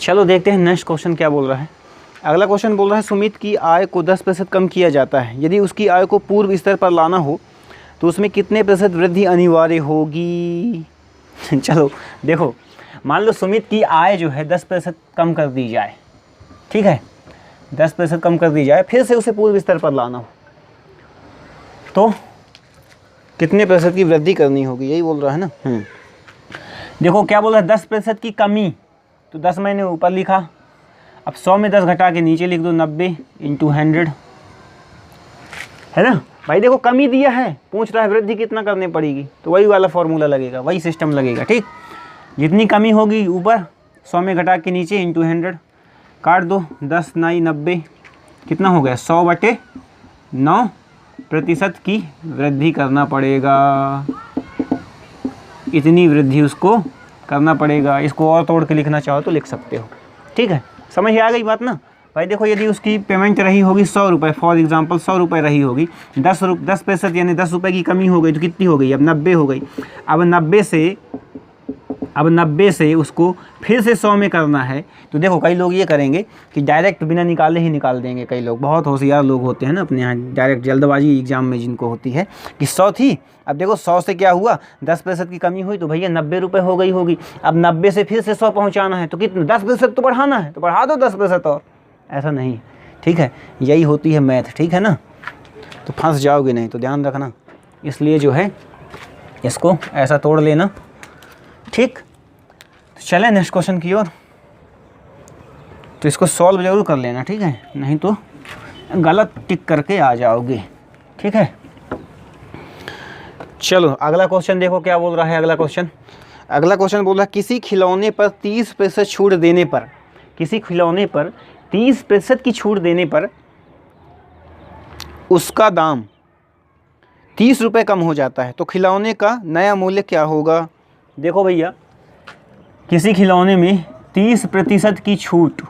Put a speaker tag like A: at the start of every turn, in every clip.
A: चलो देखते हैं नेक्स्ट क्वेश्चन क्या बोल रहा है। अगला क्वेश्चन बोल रहा है सुमित की आय को 10% कम किया जाता है, यदि उसकी आय को पूर्व स्तर पर लाना हो तो उसमें कितने प्रतिशत वृद्धि अनिवार्य होगी। चलो देखो, मान लो सुमित की आय जो है 10% कम कर दी जाए, ठीक है, 10% कम कर दी जाए, फिर से उसे पूर्व स्तर पर लाना हो तो कितने प्रतिशत की वृद्धि करनी होगी, यही बोल रहा है ना। देखो क्या बोल रहा है, 10% की कमी, तो 10 मैंने ऊपर लिखा, अब 100 में 10 घटा के नीचे लिख दो, 90 × 100, है ना भाई। देखो कमी दिया है, पूछ रहा है वृद्धि कितना करनी पड़ेगी, तो वही वाला फॉर्मूला लगेगा, वही सिस्टम लगेगा, ठीक। जितनी कमी होगी ऊपर 100 में घटा के नीचे × 100, काट दो, 10 9 90, कितना हो गया, 100/9% की वृद्धि करना पड़ेगा, इतनी वृद्धि उसको करना पड़ेगा। इसको और तोड़ के लिखना चाहो तो लिख सकते हो, ठीक है। समझ आ गई बात ना भाई। देखो यदि उसकी पेमेंट रही होगी 100 रुपये, फॉर एग्जांपल 100 रुपये रही होगी, 10% यानी 10 रुपये की कमी हो गई तो कितनी हो गई, अब 90 हो गई। अब 90 से उसको फिर से 100 में करना है, तो देखो कई लोग ये करेंगे कि डायरेक्ट बिना निकाले ही निकाल देंगे। कई लोग बहुत होशियार लोग होते हैं ना अपने यहाँ, डायरेक्ट जल्दबाजी एग्जाम में जिनको होती है कि 100 थी, अब देखो 100 से क्या हुआ, 10% की कमी हुई तो भैया 90 रुपये हो गई होगी। अब 90 से फिर से 100 पहुँचाना है तो कितना, 10% तो बढ़ाना है, तो बढ़ा दो 10% और, ऐसा नहीं, ठीक है। यही होती है मैथ, ठीक है ना, तो फंस जाओगे नहीं, तो ध्यान रखना। इसलिए जो है इसको ऐसा तोड़ लेना, ठीक। तो चलें नेक्स्ट क्वेश्चन की ओर, तो इसको सॉल्व जरूर कर लेना, ठीक है, नहीं तो गलत टिक करके आ जाओगे, ठीक है। चलो अगला क्वेश्चन देखो क्या बोल रहा है। अगला क्वेश्चन बोल रहा है किसी खिलौने पर 30% छूट देने पर, किसी खिलौने पर 30% की छूट देने पर उसका दाम 30 रुपये कम हो जाता है, तो खिलौने का नया मूल्य क्या होगा। देखो भैया, किसी खिलौने में 30% की छूट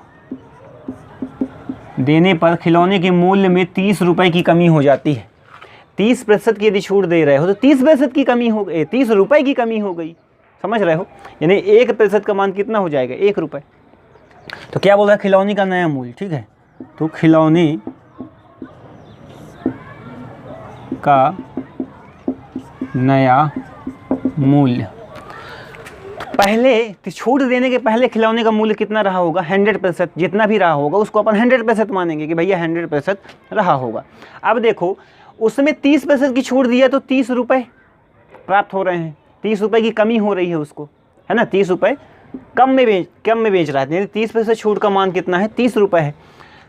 A: देने पर खिलौने के मूल्य में 30 रुपये की कमी हो जाती है। 30% की यदि छूट दे रहे हो तो 30% की कमी हो गई, 30 रुपये की कमी हो गई, समझ रहे हो, यानी 1% का मान कितना हो जाएगा, 1 रुपये। तो क्या बोल रहा है, खिलौने का नया मूल्य, ठीक है। तो खिलौने का नया मूल्य, पहले छूट देने के पहले खिलौने का मूल्य कितना रहा होगा, 100%, जितना भी रहा होगा उसको अपन 100% मानेंगे कि भैया 100% रहा होगा। अब देखो उसमें 30% की छूट दिया तो 30 रुपये प्राप्त हो रहे हैं, 30 रुपये की कमी हो रही है उसको, है ना, 30 रुपये कम में बेच रहा है, यानी 30% छूट का मान कितना है, 30 रुपये है।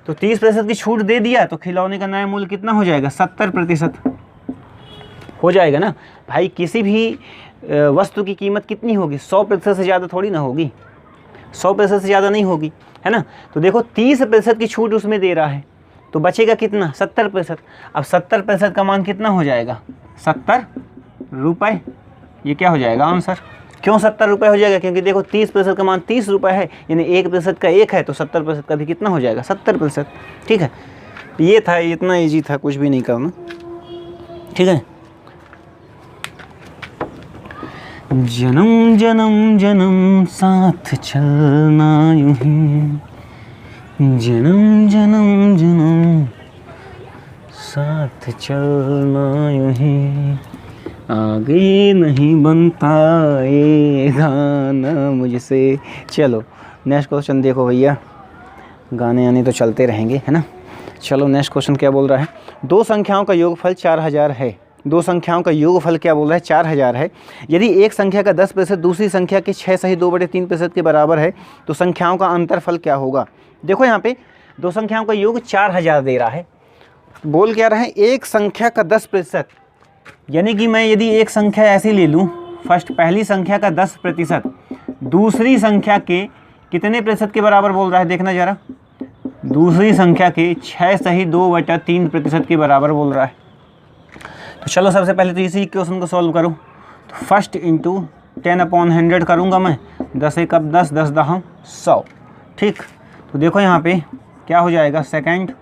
A: तो 30% की छूट दे दिया तो खिलौने का नया मूल्य कितना हो जाएगा, 70% हो जाएगा ना भाई। किसी भी वस्तु की कीमत कितनी होगी, 100% से ज़्यादा थोड़ी ना होगी, 100% से ज़्यादा नहीं होगी, है ना। तो देखो 30% की छूट उसमें दे रहा है तो बचेगा कितना, 70%। अब 70% का मान कितना हो जाएगा, 70 रुपये। ये क्या हो जाएगा आंसर। क्यों 70 रुपये हो जाएगा, क्योंकि देखो 30% का मान 30 रुपये है, यानी 1% का 1 है, तो 70% का भी कितना हो जाएगा, 70%, ठीक है। ये था, इतना ईजी था, कुछ भी नहीं करना, ठीक है। जन्म जन्म जन्म साथ चलना यूं ही, जन्म जन्म जन्म साथ चलना यूं ही, आगे नहीं बनता ये गाना मुझसे। चलो नेक्स्ट क्वेश्चन देखो भैया, गाने आने तो चलते रहेंगे, है ना। चलो नेक्स्ट क्वेश्चन क्या बोल रहा है, दो संख्याओं का योगफल 4000 है, दो संख्याओं का योगफल क्या बोल रहा है, 4000 है। यदि एक संख्या का 10% दूसरी संख्या के 6 सही 2/3% के बराबर है तो संख्याओं का अंतरफल क्या होगा। देखो यहाँ पे दो संख्याओं का योग 4000 दे रहा है, बोल क्या रहा है, एक संख्या का 10%, यानी कि मैं यदि एक संख्या ऐसी ले लूँ, फर्स्ट पहली संख्या का 10% दूसरी संख्या के कितने प्रतिशत के बराबर बोल रहा है, देखना जरा, दूसरी संख्या के 6 सही 2/3% के बराबर बोल रहा है। तो चलो सबसे पहले तो इसी क्वेश्चन को सॉल्व करो, तो फर्स्ट इंटू 10/100 करूँगा मैं, 10 × 10, 10 10 100, ठीक। तो देखो यहाँ पे क्या हो जाएगा, सेकंड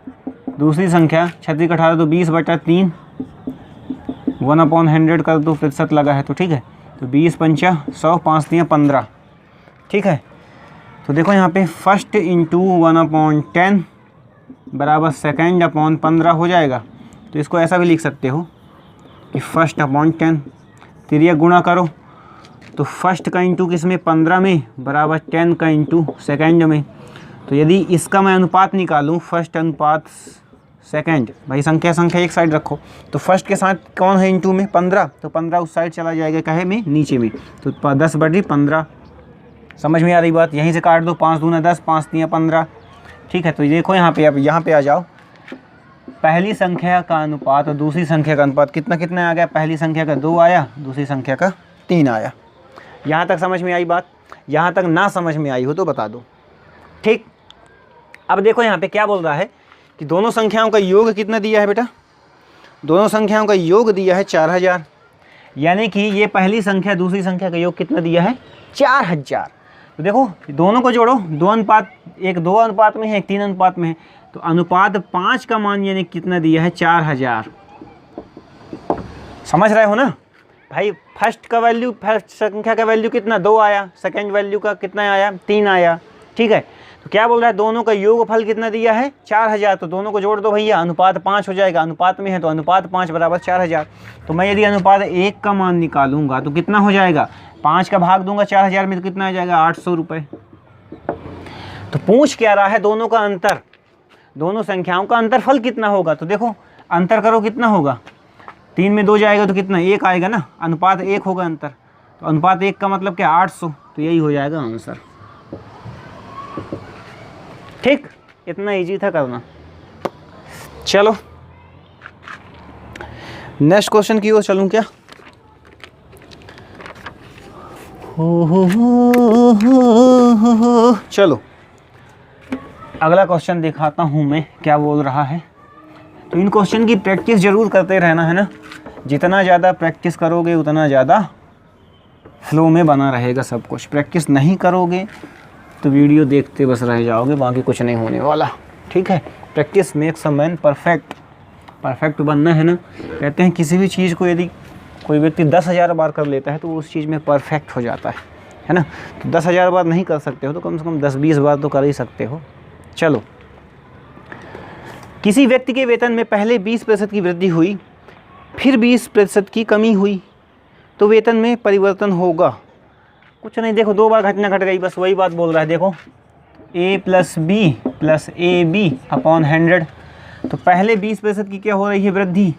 A: दूसरी संख्या 36 18 तो 20/3, 1/100 कर दो, प्रतिशत लगा है तो ठीक है, तो 20 × 5 = 100, 5 × 3 = 15, ठीक है। तो देखो यहाँ पे फर्स्ट इंटू 1/10 बराबर सेकेंड अपॉन 15 हो जाएगा। तो इसको ऐसा भी लिख सकते हो कि फर्स्ट अपॉन 10, तिर्यक गुणा करो तो फर्स्ट का इंटू किस में 15 में बराबर 10 का इंटू सेकेंड में। तो यदि इसका मैं अनुपात निकालूं फर्स्ट अनुपात सेकेंड, भाई संख्या एक साइड रखो, तो फर्स्ट के साथ कौन है इंटू में 15, तो 15 उस साइड चला जाएगा कहे में नीचे में, तो 10/15। समझ में आ रही बात? यहीं से काट दो, 5 दूना 10, 5 तिया 15। ठीक है, तो देखो यहाँ पे, अब यहाँ पे आ जाओ, पहली संख्या का अनुपात और दूसरी संख्या का अनुपात कितना कितना आ गया? पहली संख्या का 2 आया, दूसरी संख्या का 3 आया। यहाँ तक समझ में आई बात? यहाँ तक ना समझ में आई हो तो बता दो। ठीक, अब देखो यहाँ पे क्या बोल रहा है कि दोनों संख्याओं का योग कितना दिया है बेटा? दोनों संख्याओं का योग दिया है 4000, यानी कि ये पहली संख्या दूसरी संख्या का योग कितना दिया है? 4000। तो देखो दोनों को जोड़ो, 2 अनुपात, एक 2 अनुपात में है, एक 3 अनुपात में है, तो अनुपात 5 का मान यानी कितना दिया है? 4000। समझ रहे हो ना भाई? फर्स्ट का वैल्यू, फर्स्ट संख्या का वैल्यू कितना? 2 आया, सेकेंड वैल्यू का कितना आया? 3 आया। ठीक है, तो क्या बोल रहा है? दोनों का योगफल कितना दिया है? 4000। तो दोनों को जोड़ दो भैया, अनुपात 5 हो जाएगा, अनुपात में है तो अनुपात 5 बराबर 4000। तो मैं यदि अनुपात 1 का मान निकालूंगा तो कितना हो जाएगा? 5 का भाग दूंगा 4000 में तो कितना आ जाएगा? 800 रुपये। तो पूछ क्या रहा है? दोनों का अंतर, दोनों संख्याओं का अंतरफल कितना होगा? तो देखो अंतर करो कितना होगा? 3 में 2 जाएगा तो कितना? 1 आएगा ना, अनुपात 1 होगा अंतर, तो अनुपात 1 का मतलब क्या? 800। तो यही हो जाएगा आंसर। ठीक, इतना इजी था करना। चलो नेक्स्ट क्वेश्चन की ओर चलूं क्या? चलो अगला क्वेश्चन दिखाता हूं मैं क्या बोल रहा है। तो इन क्वेश्चन की प्रैक्टिस जरूर करते रहना है ना, जितना ज़्यादा प्रैक्टिस करोगे उतना ज़्यादा फ्लो में बना रहेगा सब कुछ। प्रैक्टिस नहीं करोगे तो वीडियो देखते बस रह जाओगे, बाकी कुछ नहीं होने वाला। ठीक है, practice makes a man perfect. Perfect बनना है ना, कहते हैं किसी भी चीज़ को यदि कोई व्यक्ति 10,000 बार कर लेता है तो उस चीज़ में परफेक्ट हो जाता है ना। तो 10,000 बार नहीं कर सकते हो तो कम से कम 10-20 बार तो कर ही सकते हो। चलो, किसी व्यक्ति के वेतन में पहले 20% की वृद्धि हुई, फिर 20% की कमी हुई, तो वेतन में परिवर्तन होगा। कुछ नहीं, देखो 2 बार घटना घट गई, बस वही बात बोल रहा है। देखो a + b + ab अपॉन 100। तो पहले 20% की क्या हो रही है? वृद्धि।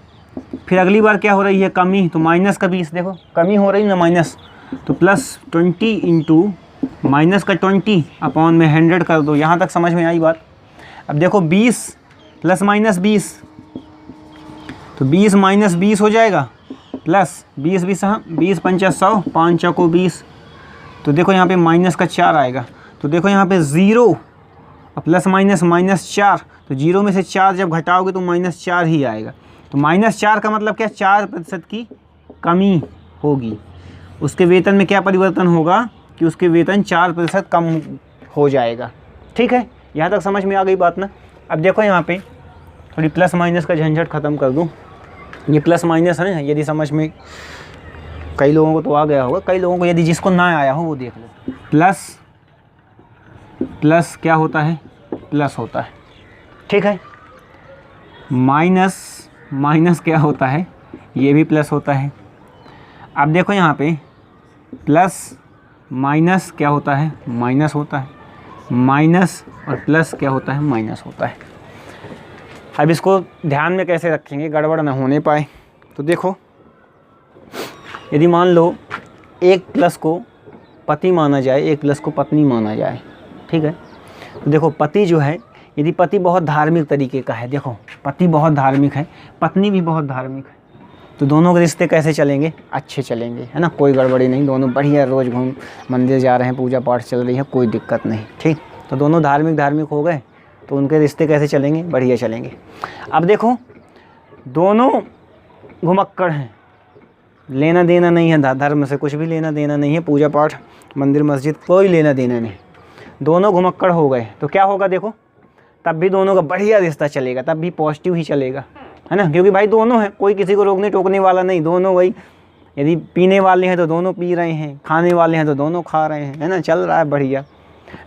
A: फिर अगली बार क्या हो रही है? कमी। तो माइनस का 20, देखो कमी हो रही है ना, माइनस। तो +20 इंटू माइनस का 20 अपॉन में 100 कर दो। यहाँ तक समझ में आई बात? अब देखो 20 + -20, तो 20 - 20 हो जाएगा, प्लस 20 20 पंचा 100, 5 चौको 20। तो देखो यहाँ पे माइनस का 4 आएगा। तो देखो यहाँ पे 0 प्लस माइनस -4, तो 0 में से 4 जब घटाओगे तो -4 ही आएगा। तो -4 का मतलब क्या? 4% की कमी होगी। उसके वेतन में क्या परिवर्तन होगा कि उसके वेतन 4% कम हो जाएगा। ठीक है, यहाँ तक समझ में आ गई बात ना? अब देखो यहाँ पे थोड़ी प्लस माइनस का झंझट ख़त्म कर दूँ। ये प्लस माइनस है ना, यदि समझ में कई लोगों को तो आ गया होगा, कई लोगों को यदि जिसको ना आया हो वो देख लो। प्लस क्या होता है? प्लस होता है। ठीक है, माइनस क्या होता है? ये भी प्लस होता है। अब देखो यहाँ पे प्लस माइनस क्या होता है? माइनस होता है। माइनस और प्लस क्या होता है? माइनस होता है। अब इसको ध्यान में कैसे रखेंगे, गड़बड़ ना होने पाए। तो देखो यदि मान लो 1+ को पति माना जाए, 1+ को पत्नी माना जाए। ठीक है, तो देखो पति जो है, यदि पति बहुत धार्मिक तरीके का है, देखो पति बहुत धार्मिक है, पत्नी भी बहुत धार्मिक है, तो दोनों के रिश्ते कैसे चलेंगे? अच्छे चलेंगे, है ना, कोई गड़बड़ी नहीं। दोनों बढ़िया रोज़ घूम मंदिर जा रहे हैं, पूजा पाठ चल रही है, कोई दिक्कत नहीं। ठीक, तो दोनों धार्मिक हो गए, तो उनके रिश्ते कैसे चलेंगे? बढ़िया चलेंगे। अब देखो दोनों घुमक्कड़ हैं, लेना देना नहीं है धर्म से, कुछ भी लेना देना नहीं है, पूजा पाठ मंदिर मस्जिद कोई लेना देना नहीं। दोनों घुमक्कड़ हो गए तो क्या होगा? देखो तब भी दोनों का बढ़िया रिश्ता चलेगा, तब भी पॉजिटिव ही चलेगा, है ना, क्योंकि भाई दोनों हैं, कोई किसी को रोकने टोकने वाला नहीं। दोनों वही, यदि पीने वाले हैं तो दोनों पी रहे हैं, खाने वाले हैं तो दोनों खा रहे हैं, है ना, चल रहा है बढ़िया।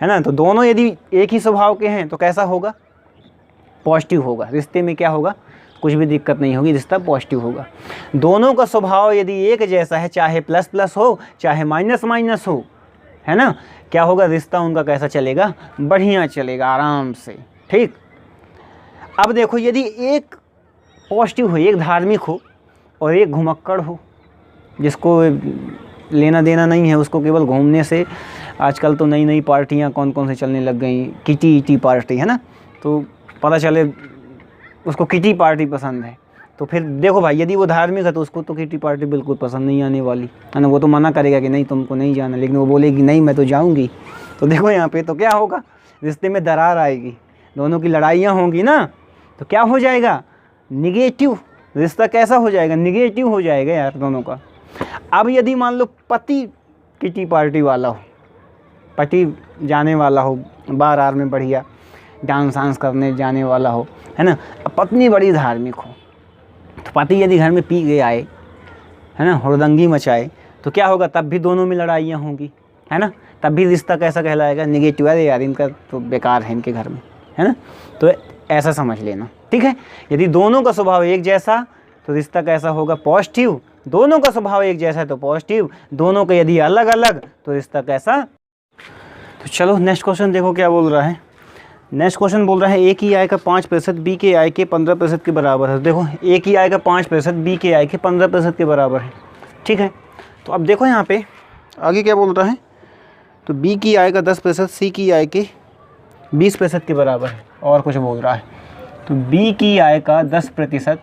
A: है ना। तो दोनों यदि एक ही स्वभाव के हैं तो कैसा होगा, पॉजिटिव होगा। रिश्ते में क्या होगा, कुछ भी दिक्कत नहीं होगी, रिश्ता पॉजिटिव होगा। दोनों का स्वभाव यदि एक जैसा है, चाहे प्लस प्लस हो चाहे माइनस माइनस हो, है ना, क्या होगा, रिश्ता उनका कैसा चलेगा, बढ़िया चलेगा, आराम से। ठीक। अब देखो यदि एक पॉजिटिव हो, एक धार्मिक हो और एक घुमक्कड़ हो, जिसको लेना देना नहीं है, उसको केवल घूमने से, आजकल तो नई नई पार्टियां कौन कौन से चलने लग गई, किटी इटी पार्टी, है ना, तो पता चले उसको किटी पार्टी पसंद है, तो फिर देखो भाई यदि वो धार्मिक है तो उसको तो किटी पार्टी बिल्कुल पसंद नहीं आने वाली, है ना। वो तो मना करेगा कि नहीं तुमको नहीं जाना, लेकिन वो बोलेगी नहीं मैं तो जाऊंगी। तो देखो यहाँ पे तो क्या होगा, रिश्ते में दरार आएगी, दोनों की लड़ाइयाँ होंगी ना, तो क्या हो जाएगा, निगेटिव। रिश्ता कैसा हो जाएगा, निगेटिव हो जाएगा यार दोनों का। अब यदि मान लो पति किटी पार्टी वाला हो, पति जाने वाला हो बार आर में बढ़िया डांस वांस करने जाने वाला हो, है ना, अब पत्नी बड़ी धार्मिक हो, तो पति यदि घर में पी के आए, है ना, हुड़दंगी मचाए, तो क्या होगा, तब भी दोनों में लड़ाइयाँ होंगी, है ना, तब भी रिश्ता कैसा कहलाएगा, निगेटिव। अरे यार इनका तो बेकार है इनके घर में, है ना, तो ऐसा समझ लेना। ठीक है। यदि दोनों का स्वभाव एक जैसा तो रिश्ता कैसा होगा, पॉजिटिव। दोनों का स्वभाव एक जैसा है तो पॉजिटिव, दोनों का यदि अलग अलग तो रिश्ता कैसा। तो चलो नेक्स्ट क्वेश्चन देखो क्या बोल रहा है। नेक्स्ट क्वेश्चन बोल रहा है ए की आय का 5% बी के आय के 15% के बराबर है। देखो ए की आय का 5% बी के आय के 15% के बराबर है। ठीक है। तो अब देखो यहाँ पे आगे क्या बोल रहा है, तो बी की आय का 10% सी की आय के 20% के बराबर है। और कुछ बोल रहा है, तो बी की आय का 10%,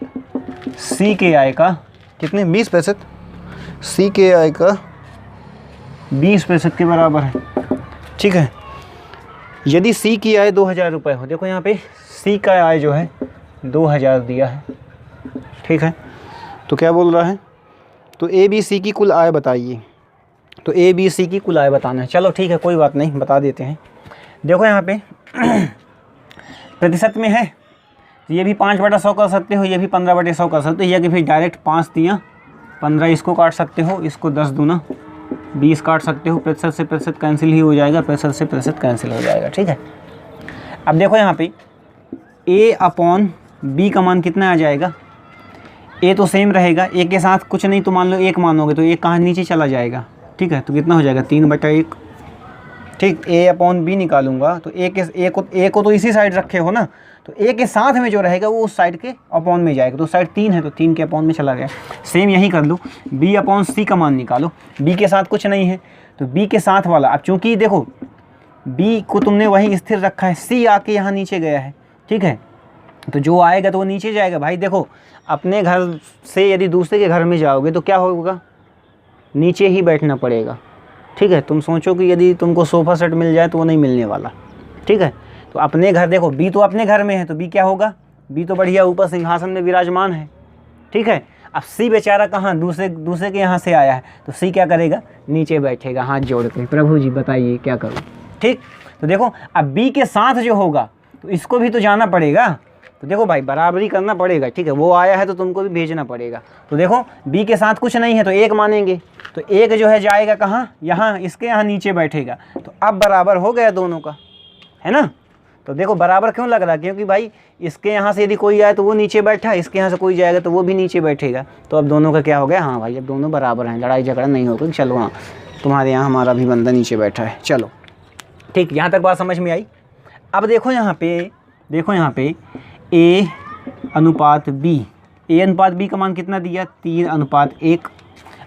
A: सी के आय का कितने, 20%, सी के आय का 20% के बराबर है। ठीक है। यदि सी की आय 2000 रुपये हो, देखो यहाँ पे सी का आय जो है 2000 दिया है। ठीक है। तो क्या बोल रहा है, तो ए बी सी की कुल आय बताइए। तो ए बी सी की कुल आय बताना है। चलो ठीक है, कोई बात नहीं, बता देते हैं। देखो यहाँ पे प्रतिशत में है, तो ये भी 5/100 कर सकते हो, ये भी 15/100 कर सकते हो, या कि फिर डायरेक्ट 5 दिया 15 इसको काट सकते हो, इसको 10 दूना 20 काट सकते हो। प्रतिशत से प्रतिशत कैंसिल ही हो जाएगा, प्रतिशत से प्रतिशत कैंसिल हो जाएगा। ठीक है। अब देखो यहाँ पे a अपॉन बी का मान कितना आ जाएगा, a तो सेम रहेगा, a के साथ कुछ नहीं तो मान लो 1 मानोगे तो 1 कहाँ नीचे चला जाएगा। ठीक है। तो कितना हो जाएगा, 3/1। ठीक। a अपॉन बी निकालूंगा तो a को तो इसी साइड रखे हो ना, तो a के साथ में जो रहेगा वो उस साइड के अपॉन में जाएगा। तो साइड 3 है तो 3 के अपॉन में चला गया। सेम यही कर लो, b अपॉन सी का मान निकालो। b के साथ कुछ नहीं है तो b के साथ वाला, अब चूंकि देखो b को तुमने वहीं स्थिर रखा है, c आके यहाँ नीचे गया है। ठीक है। तो जो आएगा तो वो नीचे जाएगा। भाई देखो अपने घर से यदि दूसरे के घर में जाओगे तो क्या होगा, नीचे ही बैठना पड़ेगा। ठीक है। तुम सोचो कि यदि तुमको सोफ़ा सेट मिल जाए तो वो नहीं मिलने वाला। ठीक है। तो अपने घर देखो, बी तो अपने घर में है तो बी क्या होगा, बी तो बढ़िया ऊपर सिंहासन में विराजमान है। ठीक है। अब सी बेचारा कहाँ, दूसरे के यहाँ से आया है, तो सी क्या करेगा, नीचे बैठेगा हाथ जोड़ के, प्रभु जी बताइए क्या करूँ। ठीक। तो देखो अब बी के साथ जो होगा तो इसको भी तो जाना पड़ेगा। तो देखो भाई बराबरी करना पड़ेगा। ठीक है। वो आया है तो तुमको भी भेजना पड़ेगा। तो देखो बी के साथ कुछ नहीं है तो 1 मानेंगे, तो 1 जो है जाएगा कहाँ, यहाँ, इसके यहाँ नीचे बैठेगा। तो अब बराबर हो गया दोनों का, है ना। तो देखो बराबर क्यों लग रहा है, क्योंकि भाई इसके यहाँ से यदि कोई आए तो वो नीचे बैठा, इसके यहाँ से कोई जाएगा तो वो भी नीचे बैठेगा। तो अब दोनों का क्या हो गया, हाँ भाई अब दोनों बराबर हैं, लड़ाई झगड़ा नहीं होगा। चलो हाँ तुम्हारे यहाँ हमारा भी बंदा नीचे बैठा है। चलो ठीक, यहाँ तक बात समझ में आई। अब देखो यहाँ पे A अनुपात B, A अनुपात B का मान कितना दिया, 3:1।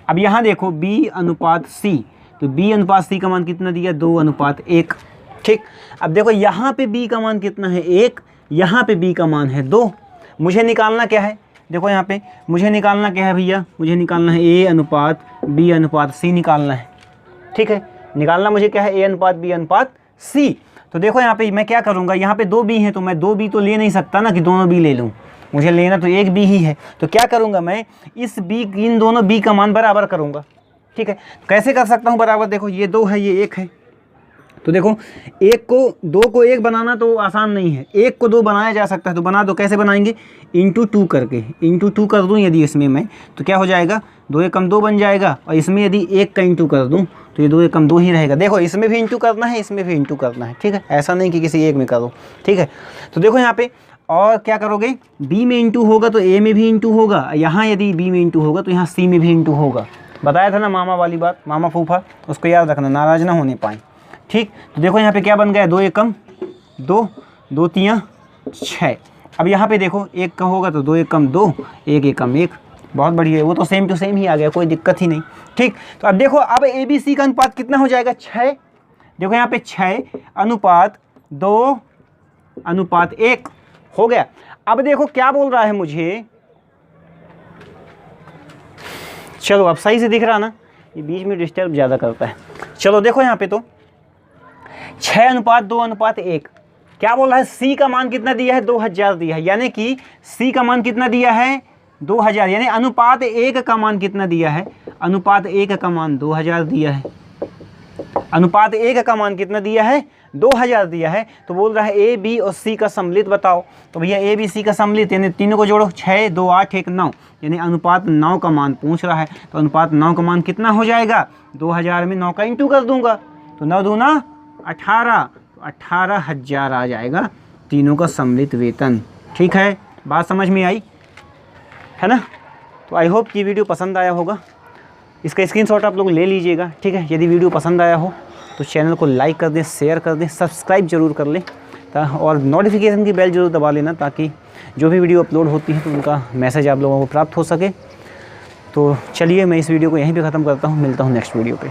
A: अब यहाँ देखो B अनुपात C, तो B अनुपात C का मान कितना दिया, 2:1। ठीक। अब देखो यहाँ पे B का मान कितना है, 1, यहाँ पे B का मान है 2। मुझे निकालना क्या है, देखो यहाँ पे मुझे निकालना क्या है भैया, मुझे निकालना है A अनुपात B अनुपात C निकालना है। ठीक है। निकालना मुझे क्या है, A अनुपात B अनुपात C। तो देखो यहाँ पे मैं क्या करूँगा, यहाँ पे 2 B हैं तो मैं 2 B तो ले नहीं सकता ना कि दोनों B ले लूँ, मुझे लेना तो 1 B ही है। तो क्या करूँगा मैं, इस B, इन दोनों B का मान बराबर करूँगा। ठीक है। कैसे कर सकता हूँ बराबर, देखो ये 2 है ये 1 है, तो देखो एक को दो को एक बनाना तो आसान नहीं है, एक को दो बनाया जा सकता है, तो बना दो। कैसे बनाएंगे? इंटू टू करके, इंटू टू कर दूँ यदि इसमें मैं, तो क्या हो जाएगा? 2 एकम 2 बन जाएगा। और इसमें यदि 1 का इंटू कर दूँ तो ये 2 एकम 2 ही रहेगा। देखो इसमें भी इंटू करना है, इसमें भी इंटू करना है, ठीक है, ऐसा नहीं कि किसी एक में करो, ठीक है। तो देखो यहाँ पे और क्या करोगे, बी में इंटू होगा तो ए में भी इंटू होगा, यहाँ यदि बी में इंटू होगा तो यहाँ सी में भी इंटू होगा। बताया था ना मामा वाली बात, मामा फूफा, उसको याद रखना, नाराज़ ना होने पाए, ठीक। तो देखो यहाँ पे क्या बन गया, 2 एकम 2, 2 तियाँ 6। अब यहाँ पे देखो 1 का होगा तो 2 एकम 2, 1 एकम 1, बहुत बढ़िया है, वो तो सेम टू सेम ही आ गया, कोई दिक्कत ही नहीं, ठीक। तो अब देखो अब ए बी सी का अनुपात कितना हो जाएगा, 6। देखो यहाँ पे 6 अनुपात 2 अनुपात 1 हो गया। अब देखो क्या बोल रहा है मुझे, चलो अब सही से दिख रहा ना, ये बीच में डिस्टर्ब ज़्यादा करता है। चलो देखो यहाँ पे तो 6 अनुपात 2 अनुपात 1, क्या बोल रहा है, सी का मान कितना दिया है, 2000 दिया है, यानी कि सी का मान कितना दिया है, 2000, यानी अनुपात 1 का मान कितना दिया है, अनुपात 1 का मान 2000 दिया है, अनुपात 1 का मान कितना दिया है, 2000 दिया है। तो बोल रहा है ए बी और सी का सम्मिलित बताओ। तो भैया ए बी सी का सम्मिलित यानी तीनों को जोड़ो, 6 2 8 1 9, यानी अनुपात 9 का मान पूछ रहा है। तो अनुपात 9 का मान कितना हो जाएगा, 2000 में 9 का इंटू कर दूंगा, तो 9 दूना 18, तो 18,000 आ जाएगा तीनों का सम्मिलित वेतन, ठीक है। बात समझ में आई है ना? तो आई होप कि वीडियो पसंद आया होगा, इसका स्क्रीनशॉट आप लोग ले लीजिएगा, ठीक है। यदि वीडियो पसंद आया हो तो चैनल को लाइक कर दें, शेयर कर दें, सब्सक्राइब जरूर कर लें, और नोटिफिकेशन की बेल जरूर दबा लेना, ताकि जो भी वीडियो अपलोड होती है तो उनका मैसेज आप लोगों को प्राप्त हो सके। तो चलिए मैं इस वीडियो को यहीं पे ख़त्म करता हूँ, मिलता हूँ नेक्स्ट वीडियो पे।